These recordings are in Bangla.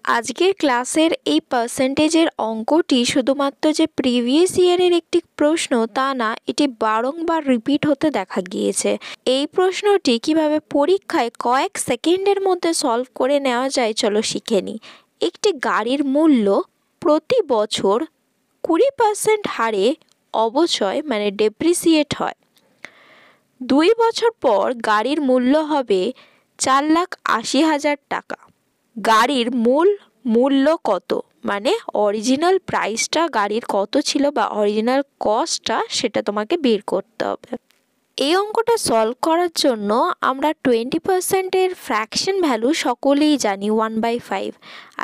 আজকের ক্লাসের এই পার্সেন্টেজের অঙ্কটি শুধুমাত্র যে প্রিভিয়াস ইয়ারের একটি প্রশ্ন তা না, এটি বারংবার রিপিট হতে দেখা গিয়েছে। এই প্রশ্নটি কিভাবে পরীক্ষায় কয়েক সেকেন্ডের মধ্যে সলভ করে নেওয়া যায় চলো শিখে নিই। একটি গাড়ির মূল্য প্রতি বছর 20% হারে অবচয় মানে ডেপ্রিসিয়েট হয়। 2 বছর পর গাড়ির মূল্য হবে 4,80,000 টাকা। গাড়ির মূল্য কত, মানে অরিজিনাল প্রাইসটা গাড়ির কত ছিল বা অরিজিনাল কস্টটা সেটা তোমাকে বের করতে হবে। এই অঙ্কটা সলভ করার জন্য আমরা 20%-এর ফ্র্যাকশন ভ্যালু সকলেই জানি 1/5,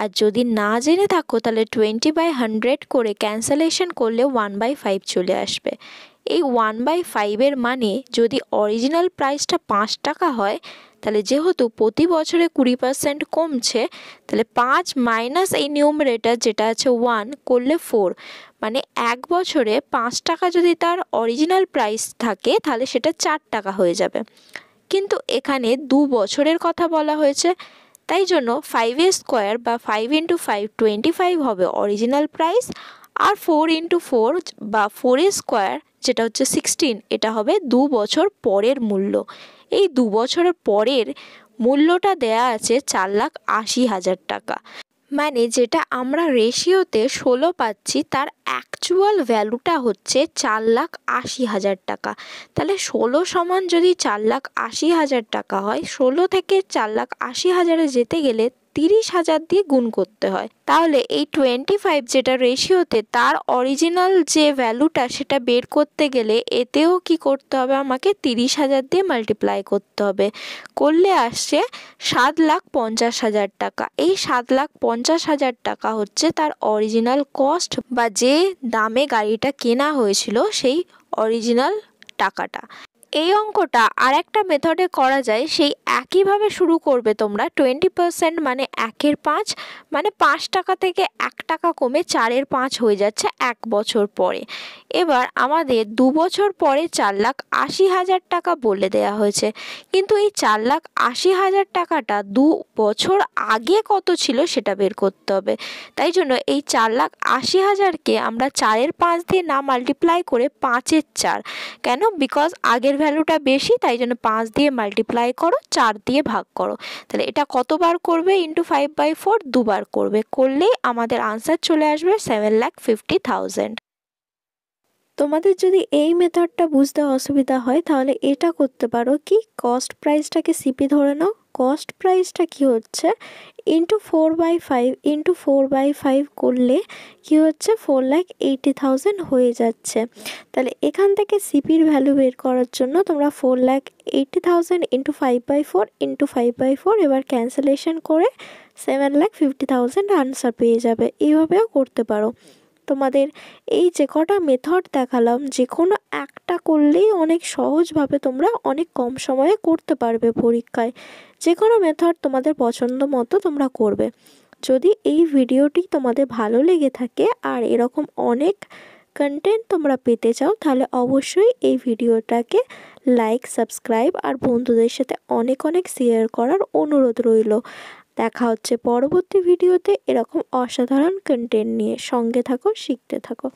আর যদি না জেনে থাকো তাহলে 20/100 করে ক্যান্সেলেশন করলে 1/5 চলে আসবে। এই 1/5-এর মানে যদি অরিজিনাল প্রাইসটা 5 টাকা হয়, তাহলে যেহেতু প্রতি বছরে 20% কমছে, তাহলে 5 মাইনাস এই নিউমারেটর যেটা আছে 1 করলে 4, মানে 1 বছরে 5 টাকা যদি তার অরিজিনাল প্রাইস থাকে তাহলে সেটা 4 টাকা হয়ে যাবে। কিন্তু এখানে 2 বছরের কথা বলা হয়েছে, তাই জন্য 5 স্কোয়ার বা 5 × 5 25 হবে অরিজিনাল প্রাইস, আর 4 × 4 বা 4 স্কোয়ার যেটা হচ্ছে 16, এটা হবে 2 বছর পরের মূল্য। এই 2 বছরের পরের মূল্যটা দেয়া আছে 4,80,000 টাকা, মানে যেটা আমরা রেশিওতে 16 পাচ্ছি তার অ্যাকচুয়াল ভ্যালুটা হচ্ছে 4,80,000 টাকা। তাহলে 16 সমান যদি 4,80,000 টাকা হয়, 16 থেকে 4,80,000-এ যেতে গেলে 30,000 দিয়ে গুণ করতে হয়। তাহলে এই 25 যেটা রেশিওতে তার অরিজিনাল যে ভ্যালুটা সেটা বের করতে গেলে এতেও কি করতে হবে, আমাকে 30,000 দিয়ে মাল্টিপ্লাই করতে হবে। করলে আসছে 7,50,000 টাকা। এই 7,50,000 টাকা হচ্ছে তার অরিজিনাল কস্ট বা যে দামে গাড়িটা কেনা হয়েছিল সেই অরিজিনাল টাকাটা। এই অঙ্কটা আর একটা মেথডে করা যায়, সেই একইভাবে শুরু করবে তোমরা। 20% মানে 1/5, মানে 5 টাকা থেকে 1 টাকা কমে 4/5 হয়ে যাচ্ছে 1 বছর পরে। এবার আমাদের 2 বছর পরে 4,80,000 টাকা বলে দেয়া হয়েছে, কিন্তু এই 4,80,000 টাকাটা 2 বছর আগে কত ছিল সেটা বের করতে হবে। তাই জন্য এই 4,80,000-কে আমরা 4/5 দিয়ে না মাল্টিপ্লাই করে 5/4, কেন? বিকজ আগের ভ্যালুটা বেশি, তাই জন্য 5 দিয়ে মাল্টিপ্লাই করো, 4 দিয়ে ভাগ করো। তাহলে এটা কতবার করবে? ইন্টু 5/4 দুবার করবে, করলেই আমাদের আনসার চলে আসবে 7,50,000। তোমাদের যদি এই মেথডটা বুঝতে অসুবিধা হয় তাহলে এটা করতে পারো কি, কস্ট প্রাইসটাকে সিপি ধরে নাও। কস্ট প্রাইসটা কি হচ্ছে ইন্টু 4/5 ইন্টু 4/5 করলে কি হচ্ছে 4,80,000 হয়ে যাচ্ছে। তাহলে এখান থেকে সিপির ভ্যালু বের করার জন্য তোমরা 4,80,000 ইন্টু 5/4 ইন্টু 5/4 এবার ক্যান্সেলেশন করে 7,50,000 আনসার পেয়ে যাবে। এইভাবেও করতে পারো। তোমাদের এই যে কটা মেথড দেখালাম, যে কোনো একটা করলেই অনেক সহজভাবে তোমরা অনেক কম সময়ে করতে পারবে পরীক্ষায়। যে কোনো মেথড তোমাদের পছন্দ মতো তোমরা করবে। যদি এই ভিডিওটি তোমাদের ভালো লেগে থাকে আর এরকম অনেক কন্টেন্ট তোমরা পেতে চাও, তাহলে অবশ্যই এই ভিডিওটাকে লাইক, সাবস্ক্রাইব আর বন্ধুদের সাথে অনেক অনেক শেয়ার করার অনুরোধ রইল। দেখা হচ্ছে পরবর্তী ভিডিওতে এরকম অসাধারণ কন্টেন্ট নিয়ে। সঙ্গে থাকো, শিখতে থাকো।